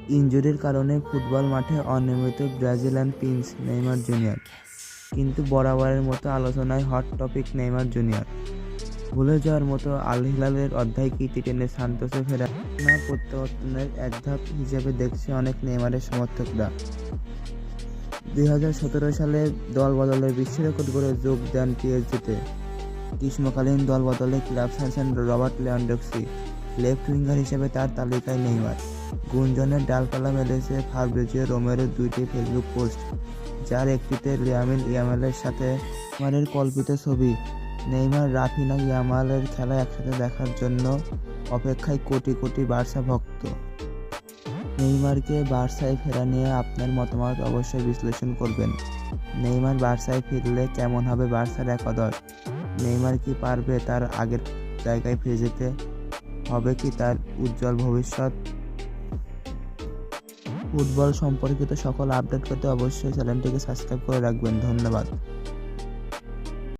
ইনজুরির কারণে ফুটবল মাঠে অনিয়মিত ব্রাজিলিয়ান প্রিন্স নেইমার জুনিয়র। কিন্তু বরাবরের মতো আলোচনায় হট টপিক নেইমার জুনিয়র। ভুলে যাওয়ার মতো আল হিলালের অধ্যায় কি টেনে সান্তোসে ফেরা না প্রত্যাবর্তনের এক ধাপ হিসেবে দেখছে অনেক নেইমারের সমর্থকরা। 2017 সালে দল বদলের বিশ্ব রেকর্ড করে যোগ দেন পিএসজিতে। গ্রীষ্মকালীন দল বদলে ক্লাব ছাড়ছেন রবার্ট লেভানডস্কি। লেফট উইঙ্গার হিসেবে তার তালিকায় নেইমার। গুঞ্জনের ডালপালা মেলেছে ফাব্রিজিও রোমেরোর দুইটি ফেসবুক পোস্ট, যার একটিতে লামিন ইয়ামালের সাথে নেইমারের কল্পিত ছবি। নেইমার, রাফিনা, ইয়ামালের খেলা একসাথে দেখার জন্য অপেক্ষায় কোটি কোটি বার্সা ভক্ত। নেইমারকে বার্সায় ফেরা নিয়ে আপনার মতামত অবশ্যই বিশ্লেষণ করবেন। নেইমার বার্সায় ফিরলে কেমন হবে বার্সার একাদশ? নেইমার কি পারবে তার আগের জায়গায় ফিরে যেতে? হবে কি তার উজ্জ্বল ভবিষ্যৎ? ফুটবল সম্পর্কিত সকল আপডেট পেতে অবশ্যই চ্যানেলটিকে সাবস্ক্রাইব করে রাখবেন। ধন্যবাদ।